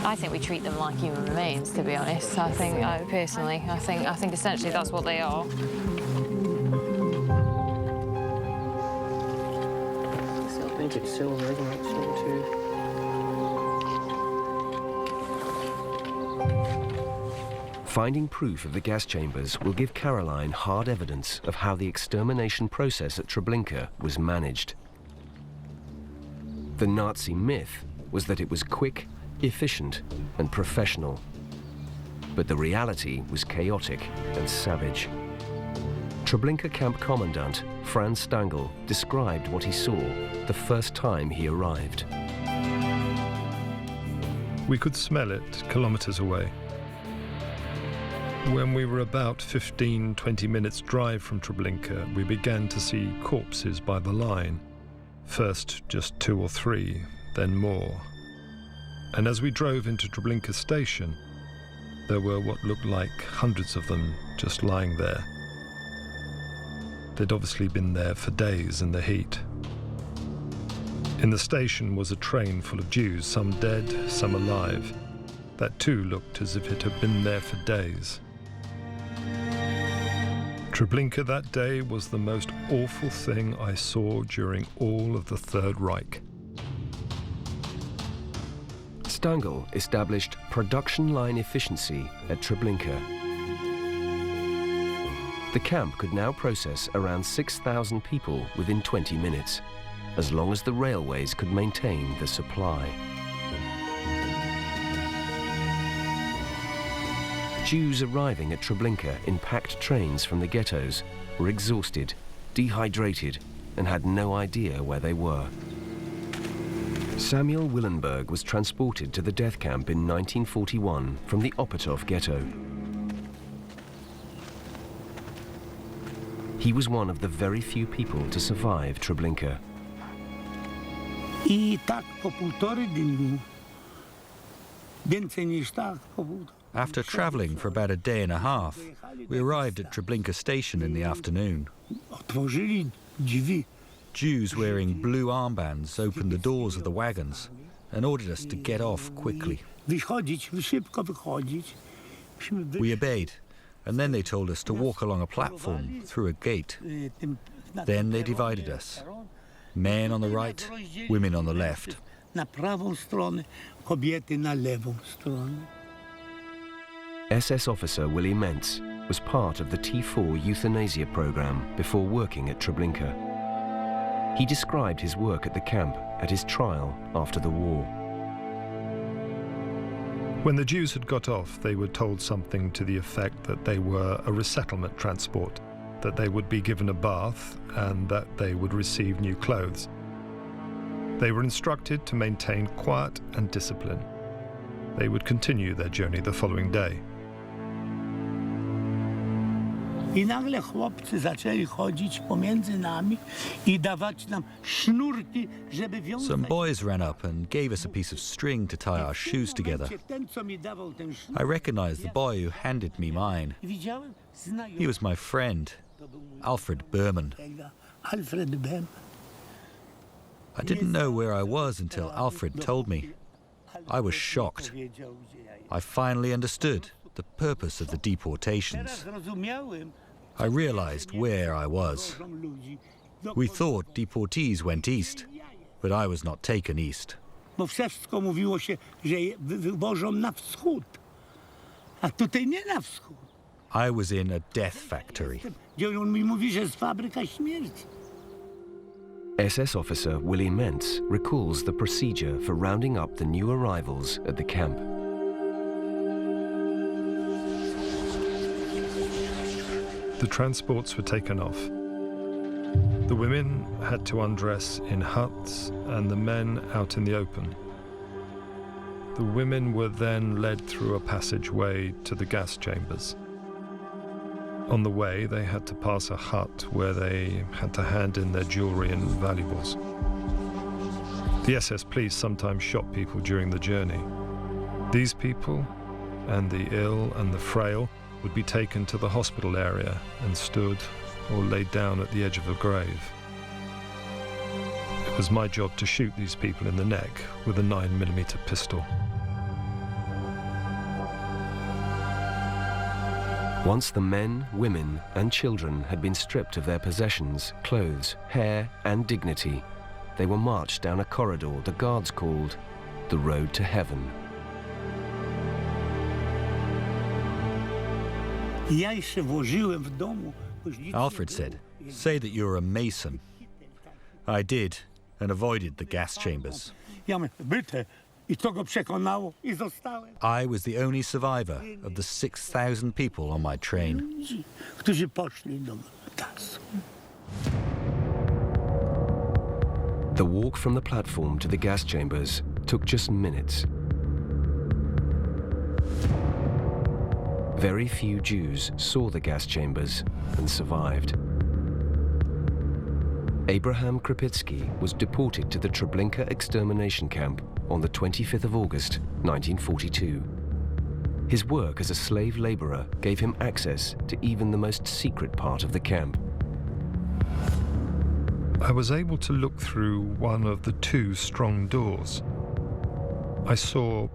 I think we treat them like human remains, to be honest. I think essentially that's what they are. I think it's silver, isn't it? Silver too. Finding proof of the gas chambers will give Caroline hard evidence of how the extermination process at Treblinka was managed. The Nazi myth was that it was quick, efficient, and professional. But the reality was chaotic and savage. Treblinka camp commandant Franz Stangl described what he saw the first time he arrived. We could smell it kilometers away. When we were about 15-20 minutes drive from Treblinka, we began to see corpses by the line. First just 2 or 3, then more. And as we drove into Treblinka station, there were what looked like hundreds of them just lying there. They'd obviously been there for days in the heat. In the station was a train full of Jews, some dead, some alive. That too looked as if it had been there for days. Treblinka that day was the most awful thing I saw during all of the Third Reich. Stangl established production line efficiency at Treblinka. The camp could now process around 6,000 people within 20 minutes, as long as the railways could maintain the supply. Jews arriving at Treblinka in packed trains from the ghettos were exhausted, dehydrated, and had no idea where they were. Samuel Willenberg was transported to the death camp in 1941 from the Opatov ghetto. He was one of the very few people to survive Treblinka. After travelling for about a day and a half, we arrived at Treblinka station in the afternoon. Jews wearing blue armbands opened the doors of the wagons and ordered us to get off quickly. We obeyed, and then they told us to walk along a platform through a gate. Then they divided us. Men on the right, women on the left. SS officer Willie Mentz was part of the T4 euthanasia program before working at Treblinka. He described his work at the camp at his trial after the war. When the Jews had got off, they were told something to the effect that they were a resettlement transport, that they would be given a bath and that they would receive new clothes. They were instructed to maintain quiet and discipline. They would continue their journey the following day. I nagle chłopcy zaczęli chodzić pomiędzy nami I dawać nam sznurki, żeby wiązać. Some boys ran up and gave us a piece of string to tie our shoes together. I recognized the boy who handed me mine. He was my friend, Alfred Berman. I didn't know where I was until Alfred told me. I was shocked. I finally understood the purpose of the deportations. I realized where I was. We thought deportees went east, but I was not taken east. Bo wszystko mówiło się, że wywożą na wschód, a tutaj nie na wschód. I was in a death factory. Gdzie on mi mówi, że jest fabryka śmierci. SS officer Willie Mentz recalls the procedure for rounding up the new arrivals at the camp. The transports were taken off. The women had to undress in huts and the men out in the open. The women were then led through a passageway to the gas chambers. On the way, they had to pass a hut where they had to hand in their jewelry and valuables. The SS police sometimes shot people during the journey. These people, and the ill and the frail, would be taken to the hospital area and stood or laid down at the edge of a grave. It was my job to shoot these people in the neck with a 9mm pistol. Once the men, women and children had been stripped of their possessions, clothes, hair and dignity, they were marched down a corridor the guards called the Road to Heaven. Alfred said, "Say that you're a mason." I did, and avoided the gas chambers. I was the only survivor of the 6,000 people on my train. The walk from the platform to the gas chambers took just minutes. Very few Jews saw the gas chambers and survived. Abraham Krupitsky was deported to the Treblinka extermination camp on the 25th of August, 1942. His work as a slave laborer gave him access to even the most secret part of the camp. I was able to look through one of the two strong doors. I saw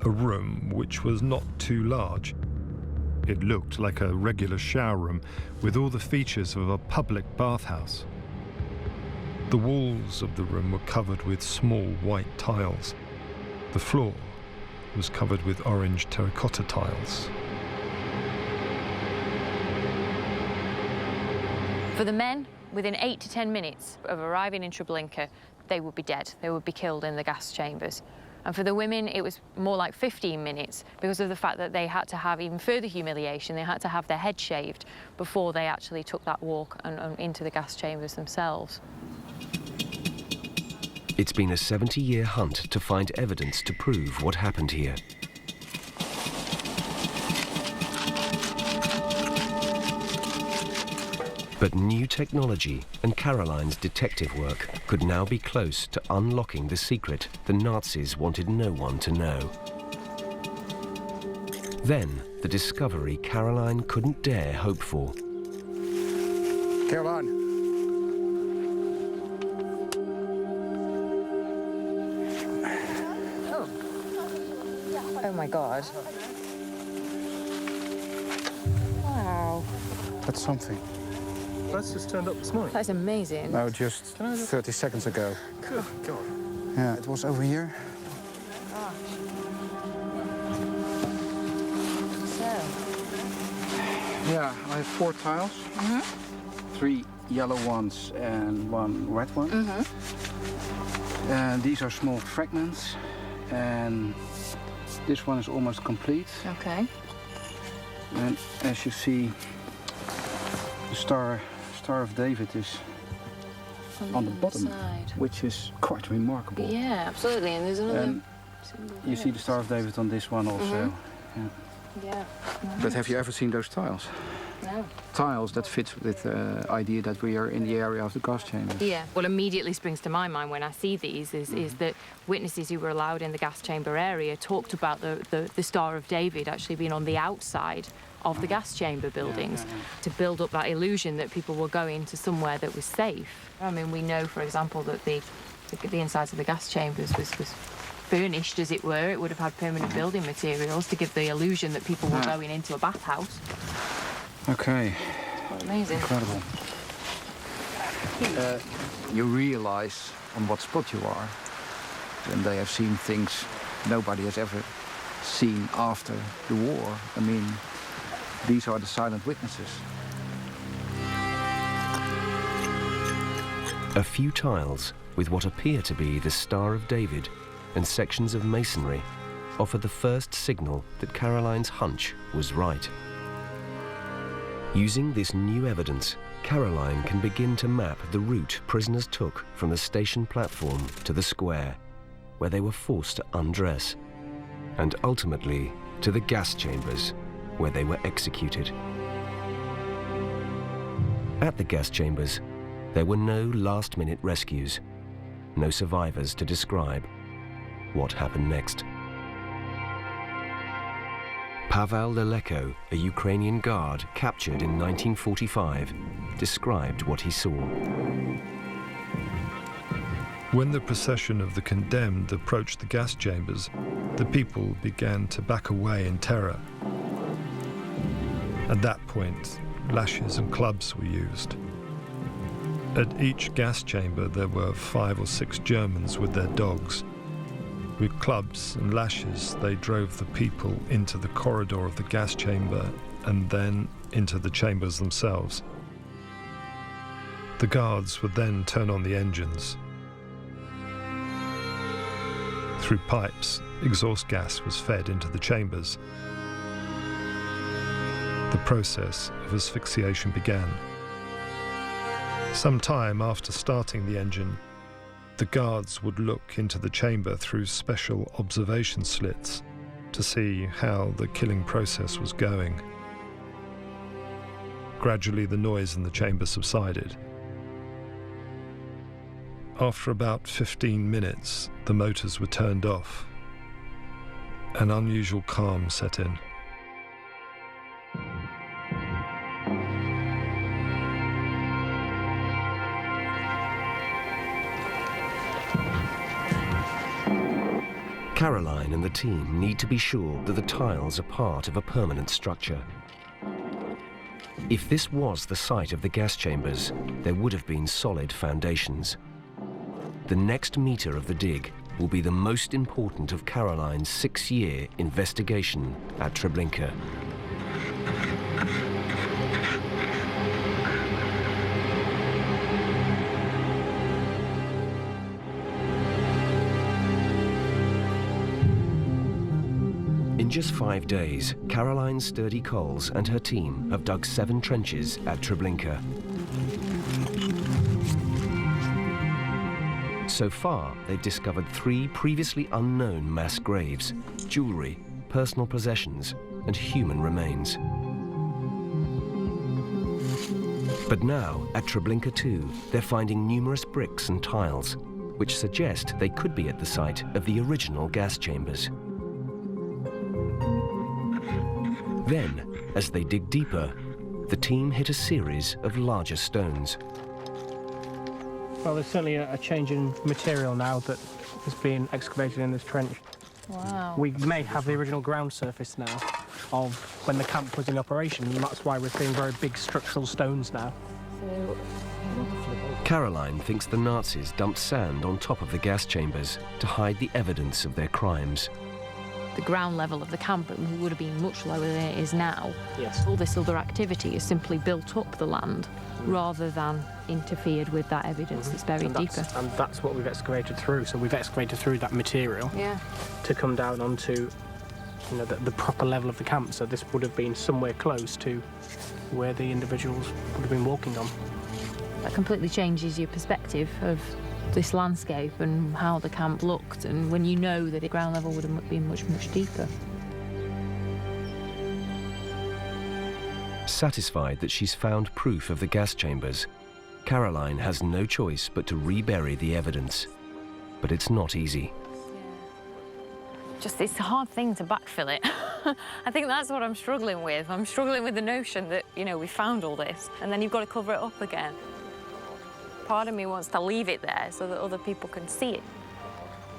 a room which was not too large. It looked like a regular shower room with all the features of a public bathhouse. The walls of the room were covered with small white tiles. The floor was covered with orange terracotta tiles. For the men, within 8 to 10 minutes of arriving in Treblinka, they would be dead. They would be killed in the gas chambers. And for the women, it was more like 15 minutes because of the fact that they had to have even further humiliation. They had to have their head shaved before they actually took that walk and into the gas chambers themselves. It's been a 70-year hunt to find evidence to prove what happened here. But new technology and Caroline's detective work could now be close to unlocking the secret the Nazis wanted no one to know. Then, the discovery Caroline couldn't dare hope for. Caroline. Oh my God. Wow. That's something. That's just turned up this morning. That's amazing. No, just 30 seconds ago. Good God. Yeah, it was over here. Gosh. So. Yeah, I have 4 tiles. 3 yellow ones and 1 red one. And these are small fragments. And this one is almost complete. Okay. And as you see, the Star of David is on the bottom, side, which is quite remarkable. Yeah, absolutely. And there's another. And you see the Star of David on this one also. Yeah. Yeah. But have you ever seen those tiles? tiles that fits with the idea that we are in the area of the gas chambers. Yeah. What immediately springs to my mind when I see these is that witnesses who were allowed in the gas chamber area talked about the Star of David actually being on the outside of the gas chamber buildings to build up that illusion that people were going to somewhere that was safe. I mean, we know, for example, that the insides of the gas chambers was furnished, as it were. It would have had permanent building materials to give the illusion that people were going into a bathhouse. Okay. Quite amazing. Incredible. You realize on what spot you are, and they have seen things nobody has ever seen after the war. I mean, these are the silent witnesses. A few tiles with what appear to be the Star of David and sections of masonry offer the first signal that Caroline's hunch was right. Using this new evidence, Caroline can begin to map the route prisoners took from the station platform to the square, where they were forced to undress, and ultimately to the gas chambers, where they were executed. At the gas chambers, there were no last-minute rescues, no survivors to describe what happened next. Pavel Leleko, a Ukrainian guard captured in 1945, described what he saw. When the procession of the condemned approached the gas chambers, the people began to back away in terror. At that point, lashes and clubs were used. At each gas chamber, there were 5 or 6 Germans with their dogs. With clubs and lashes, they drove the people into the corridor of the gas chamber and then into the chambers themselves. The guards would then turn on the engines. Through pipes, exhaust gas was fed into the chambers. The process of asphyxiation began. Some time after starting the engine, the guards would look into the chamber through special observation slits to see how the killing process was going. Gradually, the noise in the chamber subsided. After about 15 minutes, the motors were turned off. An unusual calm set in. Caroline and the team need to be sure that the tiles are part of a permanent structure. If this was the site of the gas chambers, there would have been solid foundations. The next meter of the dig will be the most important of Caroline's 6-year investigation at Treblinka. In just 5 days, Caroline Sturdy-Coles and her team have dug 7 trenches at Treblinka. So far, they've discovered 3 previously unknown mass graves, jewellery, personal possessions, and human remains. But now, at Treblinka 2, they're finding numerous bricks and tiles, which suggest they could be at the site of the original gas chambers. Then, as they dig deeper, the team hit a series of larger stones. Well, there's certainly a change in material now that is being excavated in this trench. Wow. We may have the original ground surface now of when the camp was in operation, and that's why we're seeing very big structural stones now. Caroline thinks the Nazis dumped sand on top of the gas chambers to hide the evidence of their crimes. The ground level of the camp would have been much lower than it is now. Yes. All this other activity has simply built up the land rather than interfered with that evidence that's buried deeper. And that's what we've excavated through. So we've excavated through that material to come down onto, you know, the proper level of the camp. So this would have been somewhere close to where the individuals would have been walking on. That completely changes your perspective of this landscape and how the camp looked, and when you know that the ground level would have been much, much deeper. satisfied that she's found proof of the gas chambers, Caroline has no choice but to rebury the evidence. But it's not easy. Just, it's a hard thing to backfill it. I think that's what I'm struggling with. I'm struggling with the notion that, you know, we found all this, and then you've got to cover it up again. Part of me wants to leave it there so that other people can see it.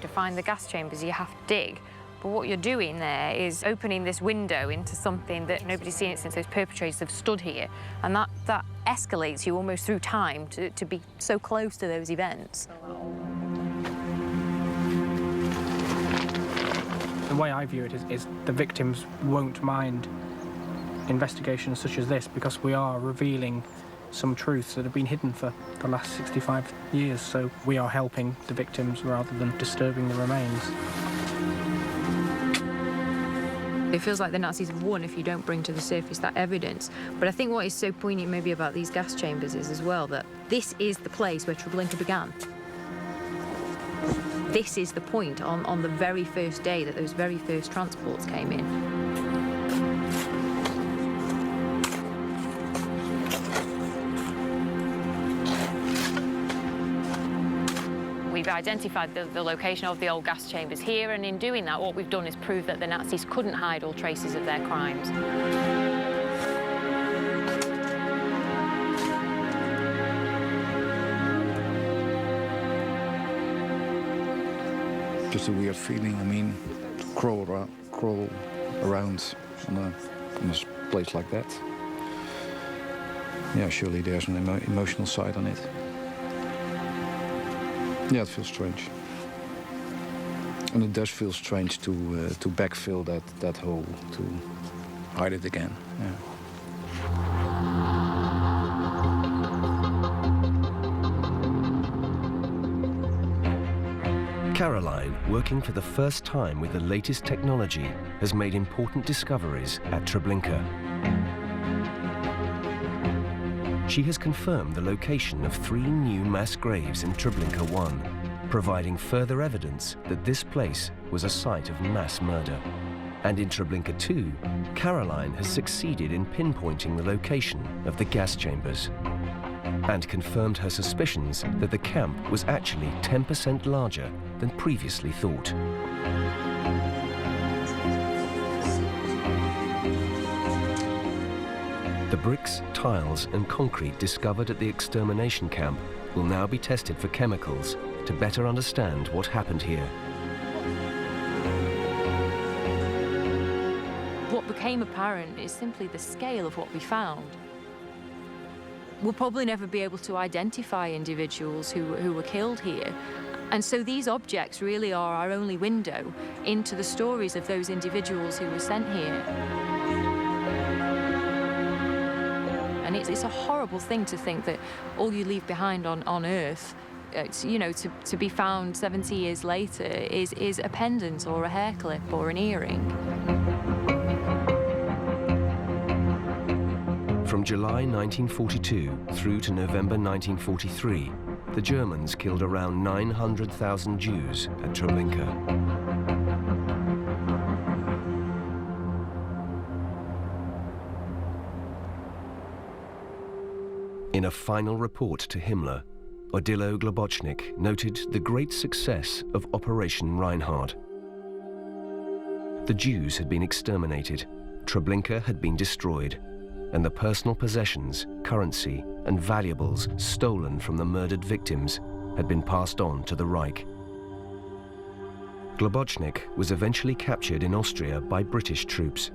To find the gas chambers, you have to dig. But what you're doing there is opening this window into something that nobody's seen it since those perpetrators have stood here. And that escalates you almost through time to be so close to those events. The way I view it is the victims won't mind investigations such as this because we are revealing some truths that have been hidden for the last 65 years. So we are helping the victims rather than disturbing the remains. It feels like the Nazis have won if you don't bring to the surface that evidence. But I think what is so poignant maybe about these gas chambers is as well that this is the place where Treblinka began. This is the point on the very first day that those very first transports came in. We've identified the location of the old gas chambers here, and in doing that, what we've done is prove that the Nazis couldn't hide all traces of their crimes. Just a weird feeling. I mean, crawl around in a place like that. Yeah, surely there's an emotional side on it. Yeah, it feels strange. And it does feel strange to backfill that hole, to hide it again. Yeah. Caroline, working for the first time with the latest technology, has made important discoveries at Treblinka. She has confirmed the location of 3 new mass graves in Treblinka 1, providing further evidence that this place was a site of mass murder. And in Treblinka 2, Caroline has succeeded in pinpointing the location of the gas chambers and confirmed her suspicions that the camp was actually 10% larger than previously thought. The bricks, tiles and concrete discovered at the extermination camp will now be tested for chemicals to better understand what happened here. What became apparent is simply the scale of what we found. We'll probably never be able to identify individuals who were killed here. And so these objects really are our only window into the stories of those individuals who were sent here. And it's a horrible thing to think that all you leave behind on Earth, you know, to be found 70 years later is a pendant or a hair clip or an earring. From July 1942 through to November 1943, the Germans killed around 900,000 Jews at Treblinka. In a final report to Himmler, Odilo Globocnik noted the great success of Operation Reinhard. The Jews had been exterminated, Treblinka had been destroyed, and the personal possessions, currency, and valuables stolen from the murdered victims had been passed on to the Reich. Globocnik was eventually captured in Austria by British troops,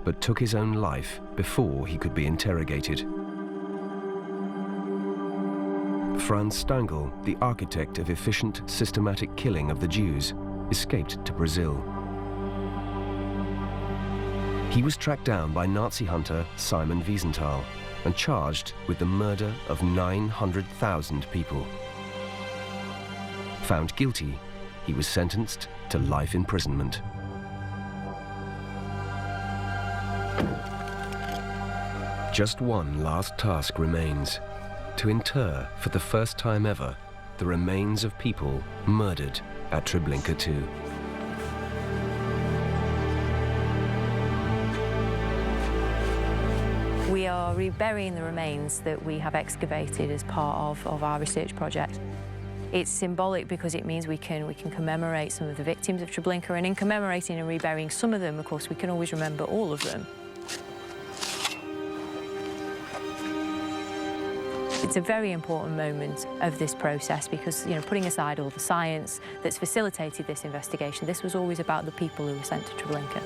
but took his own life before he could be interrogated. Franz Stangl, the architect of efficient, systematic killing of the Jews, escaped to Brazil. He was tracked down by Nazi hunter Simon Wiesenthal and charged with the murder of 900,000 people. Found guilty, he was sentenced to life imprisonment. Just one last task remains: to inter, for the first time ever, the remains of people murdered at Treblinka 2. We We are reburying the remains that we have excavated as part of our research project. It's symbolic because it means we can commemorate some of the victims of Treblinka, and in commemorating and reburying some of them, of course, we can always remember all of them. It's a very important moment of this process because, you know, putting aside all the science that's facilitated this investigation, this was always about the people who were sent to Treblinka.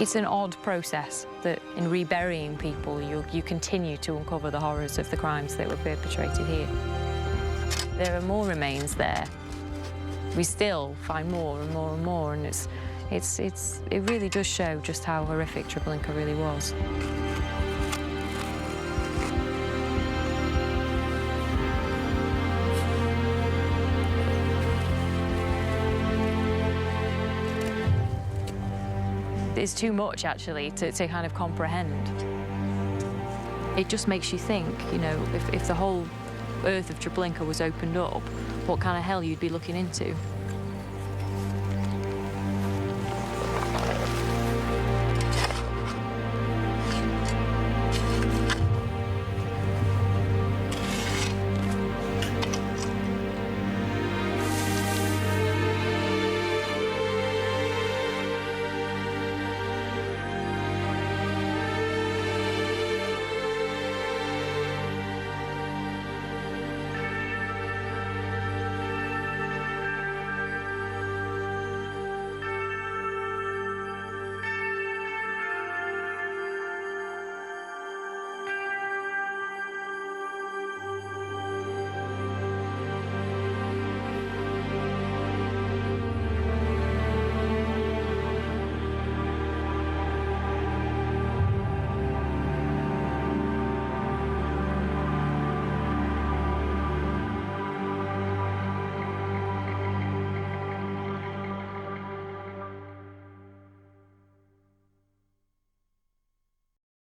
It's an odd process that in reburying people, you continue to uncover the horrors of the crimes that were perpetrated here. There are more remains there. We still find more and more and more, and it really does show just how horrific Treblinka really was. It's too much, actually, to kind of comprehend. It just makes you think, you know, if the whole earth of Treblinka was opened up, what kind of hell you'd be looking into.